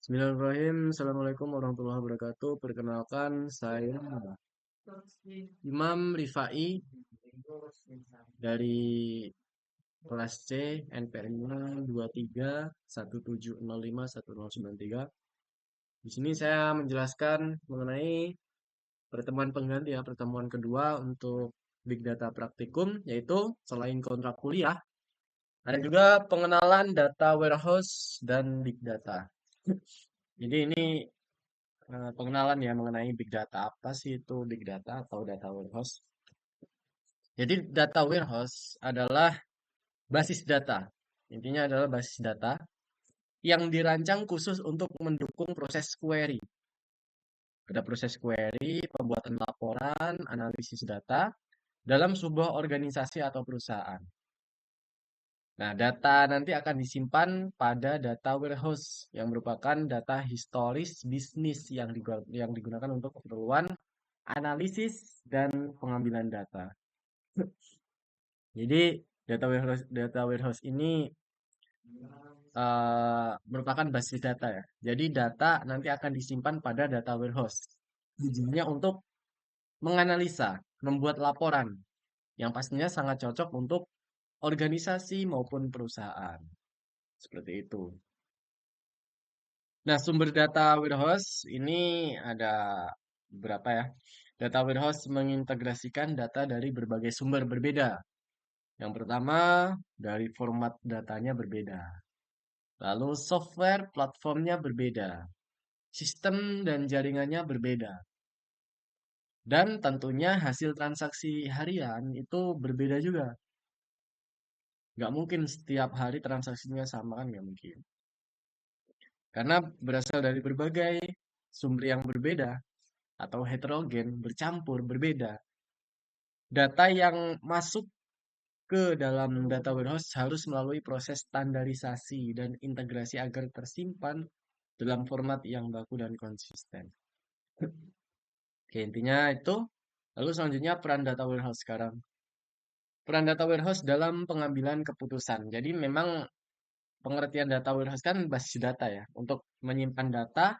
Bismillahirrahmanirrahim. Assalamualaikum warahmatullahi wabarakatuh. Perkenalkan, saya Imam Rifai dari kelas C, NPM-nya 2317051093. Di sini saya menjelaskan mengenai pertemuan pengganti ya, pertemuan kedua untuk Big Data Praktikum, yaitu selain kontrak kuliah, ada juga pengenalan data warehouse dan Big Data. Jadi ini pengenalan ya mengenai Big Data. Apa sih itu Big Data atau Data Warehouse? Jadi Data Warehouse adalah basis data. Intinya adalah basis data yang dirancang khusus untuk mendukung proses query. Ada proses query, pembuatan laporan, analisis data dalam sebuah organisasi atau perusahaan. Nah, data nanti akan disimpan pada data warehouse yang merupakan data historis bisnis yang digunakan untuk keperluan analisis dan pengambilan data. Jadi data warehouse ini merupakan basis data ya. Jadi data nanti akan disimpan pada data warehouse. Tujuannya untuk menganalisa, membuat laporan yang pastinya sangat cocok untuk organisasi maupun perusahaan. Seperti itu. Nah, sumber data warehouse ini ada beberapa ya. Data warehouse mengintegrasikan data dari berbagai sumber berbeda. Yang pertama, dari format datanya berbeda. Lalu software platformnya berbeda. Sistem dan jaringannya berbeda. Dan tentunya hasil transaksi harian itu berbeda juga. Nggak mungkin setiap hari transaksinya sama kan nggak mungkin. Karena berasal dari berbagai sumber yang berbeda atau heterogen, bercampur, berbeda. Data yang masuk ke dalam data warehouse harus melalui proses standarisasi dan integrasi agar tersimpan dalam format yang baku dan konsisten. Oke, intinya itu. Lalu selanjutnya peran data warehouse sekarang. Peran data warehouse dalam pengambilan keputusan. Jadi memang pengertian data warehouse kan basis data ya. Untuk menyimpan data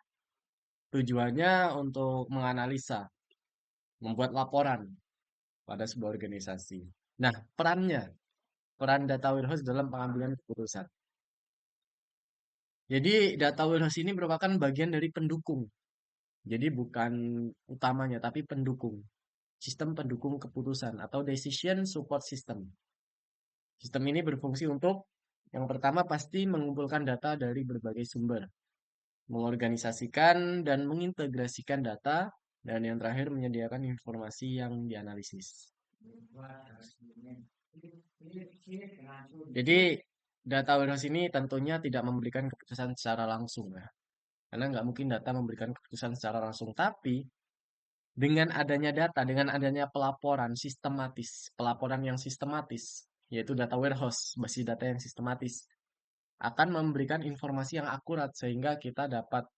tujuannya untuk menganalisa, membuat laporan pada sebuah organisasi. Nah, peran data warehouse dalam pengambilan keputusan. Jadi data warehouse ini merupakan bagian dari pendukung. Jadi bukan utamanya, tapi pendukung. Sistem pendukung keputusan atau decision support system. Sistem ini berfungsi untuk yang pertama pasti mengumpulkan data dari berbagai sumber, mengorganisasikan dan mengintegrasikan data, dan yang terakhir menyediakan informasi yang dianalisis. Jadi data warehouse ini tentunya tidak memberikan keputusan secara langsung ya. Karena nggak mungkin data memberikan keputusan secara langsung. Tapi dengan adanya data, dengan adanya pelaporan yang sistematis, yaitu data warehouse, basis data yang sistematis, akan memberikan informasi yang akurat sehingga kita dapat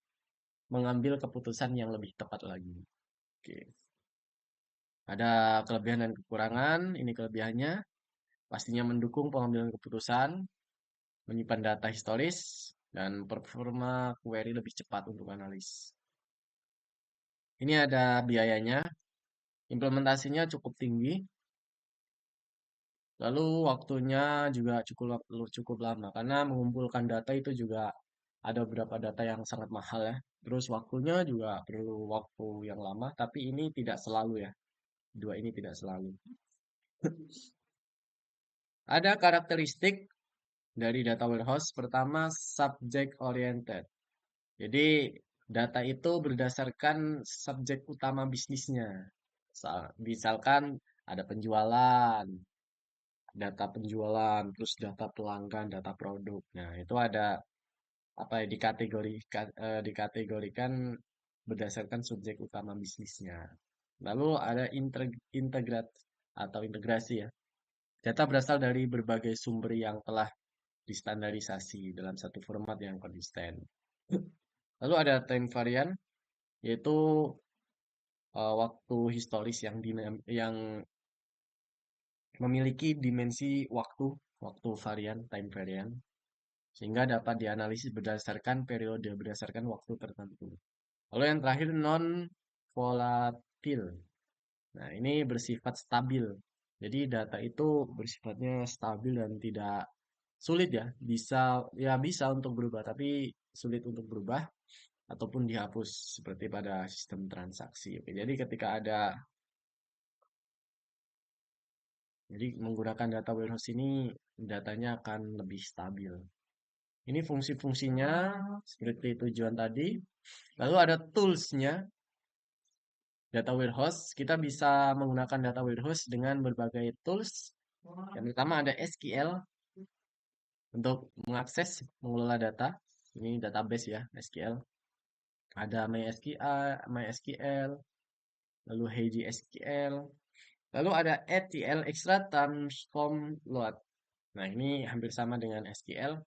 mengambil keputusan yang lebih tepat lagi. Oke. Ada kelebihan dan kekurangan. Ini kelebihannya. Pastinya mendukung pengambilan keputusan, menyimpan data historis, dan performa query lebih cepat untuk analis. Ini ada biayanya. Implementasinya cukup tinggi. Lalu waktunya juga cukup lama karena mengumpulkan data itu juga ada beberapa data yang sangat mahal ya. Terus waktunya juga perlu waktu yang lama, tapi ini tidak selalu ya. Dua ini tidak selalu. Ada karakteristik dari data warehouse. Pertama, subject oriented. Jadi data itu berdasarkan subjek utama bisnisnya. Misalkan ada penjualan, data penjualan, terus data pelanggan, data produk. Nah, itu ada apa ya dikategorikan berdasarkan subjek utama bisnisnya. Lalu ada integrat atau integrasi ya. Data berasal dari berbagai sumber yang telah distandarisasi dalam satu format yang konsisten. Lalu ada time varian, yaitu waktu historis yang memiliki dimensi waktu varian, time varian. sehingga dapat dianalisis berdasarkan periode, berdasarkan waktu tertentu. Lalu yang terakhir non-volatil. Nah, ini bersifat stabil. Jadi data itu bersifatnya stabil dan tidak sulit ya. Bisa untuk berubah, tapi sulit untuk berubah ataupun dihapus seperti pada sistem transaksi. Oke, jadi menggunakan data warehouse ini datanya akan lebih stabil. Ini fungsi-fungsinya seperti tujuan tadi. Lalu ada toolsnya data warehouse. Kita bisa menggunakan data warehouse dengan berbagai tools. Yang pertama ada SQL untuk mengakses, mengelola data. Ini database ya, SQL. Ada MySQL, lalu HGSQL, lalu ada ETL, Extra Transform Load. Nah, ini hampir sama dengan SQL.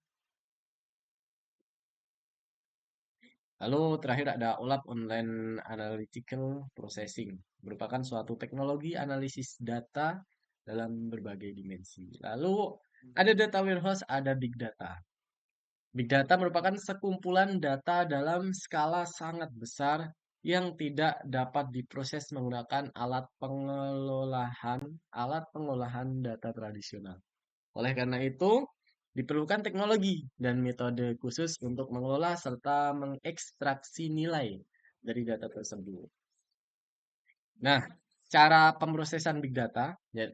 Lalu terakhir ada OLAP, Online Analytical Processing, merupakan suatu teknologi analisis data dalam berbagai dimensi. Lalu ada data warehouse, ada big data. Big data merupakan sekumpulan data dalam skala sangat besar yang tidak dapat diproses menggunakan alat pengolahan data tradisional. Oleh karena itu, diperlukan teknologi dan metode khusus untuk mengelola serta mengekstraksi nilai dari data tersebut. Nah, cara pemrosesan big data, ya,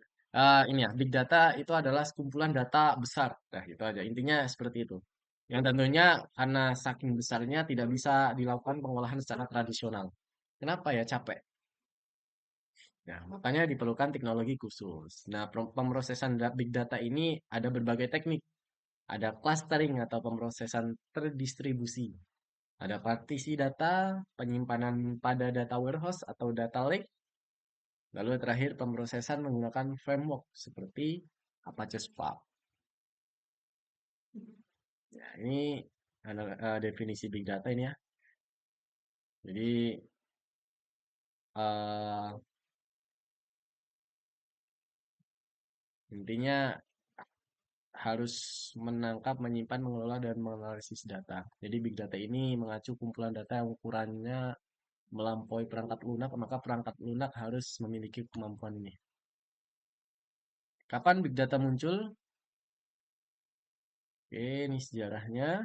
ini ya, big data itu adalah sekumpulan data besar. Nah, itu aja. Intinya seperti itu. Yang tentunya karena saking besarnya tidak bisa dilakukan pengolahan secara tradisional. Kenapa ya? Capek. Nah, makanya diperlukan teknologi khusus. Nah, pemrosesan big data ini ada berbagai teknik. Ada clustering atau pemrosesan terdistribusi. Ada partisi data, penyimpanan pada data warehouse atau data lake. Lalu terakhir pemrosesan menggunakan framework seperti Apache Spark. Ya, ini definisi big data ini ya. Jadi eh, intinya harus menangkap, menyimpan, mengelola, dan menganalisis data. Jadi big data ini mengacu kumpulan data yang ukurannya melampaui perangkat lunak, maka perangkat lunak harus memiliki kemampuan ini. Kapan big data muncul? Oke, ini sejarahnya.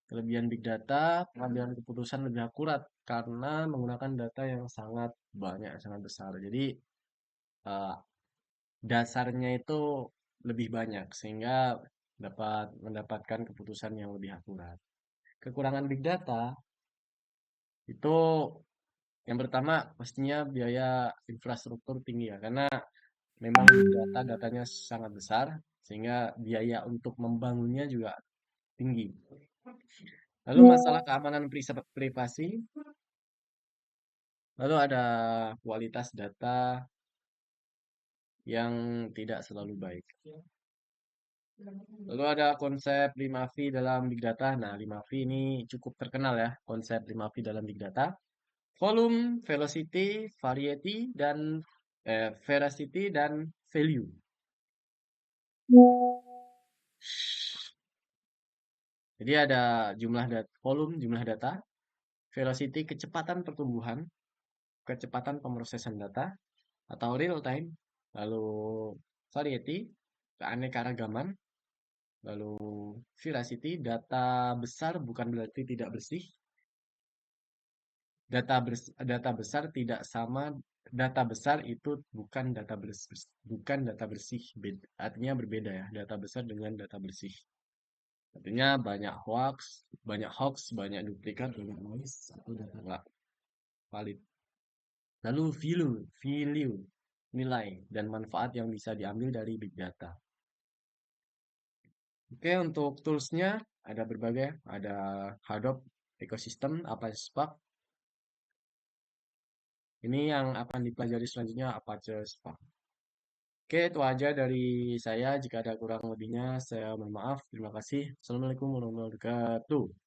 Kelebihan big data, pengambilan keputusan lebih akurat karena menggunakan data yang sangat banyak, sangat besar. Jadi eh, dasarnya itu lebih banyak sehingga dapat mendapatkan keputusan yang lebih akurat. Kekurangan big data itu yang pertama pastinya biaya infrastruktur tinggi ya, karena memang big data datanya sangat besar sehingga biaya untuk membangunnya juga tinggi. Lalu masalah keamanan privasi, lalu ada kualitas data yang tidak selalu baik. Lalu ada konsep 5V dalam Big Data. Nah, 5V ini cukup terkenal ya, konsep 5V dalam Big Data. Volume, velocity, variety, dan veracity dan value. Jadi ada volume, jumlah data, velocity, kecepatan pertumbuhan, kecepatan pemrosesan data, atau real time, lalu variety, keanekaragaman, lalu veracity, data besar bukan berarti tidak bersih. Data besar tidak sama, data besar itu bukan data bersih. Artinya berbeda ya, data besar dengan data bersih. Artinya banyak hoax, banyak duplikat, banyak noise, atau data nggak valid. Lalu value, nilai dan manfaat yang bisa diambil dari big data. Oke, untuk toolsnya ada berbagai, ada Hadoop Ecosystem, Apache Spark. Ini yang akan dipelajari selanjutnya Apache Spark. Oke, itu aja dari saya. Jika ada kurang lebihnya, saya mohon maaf. Terima kasih. Assalamualaikum warahmatullahi wabarakatuh.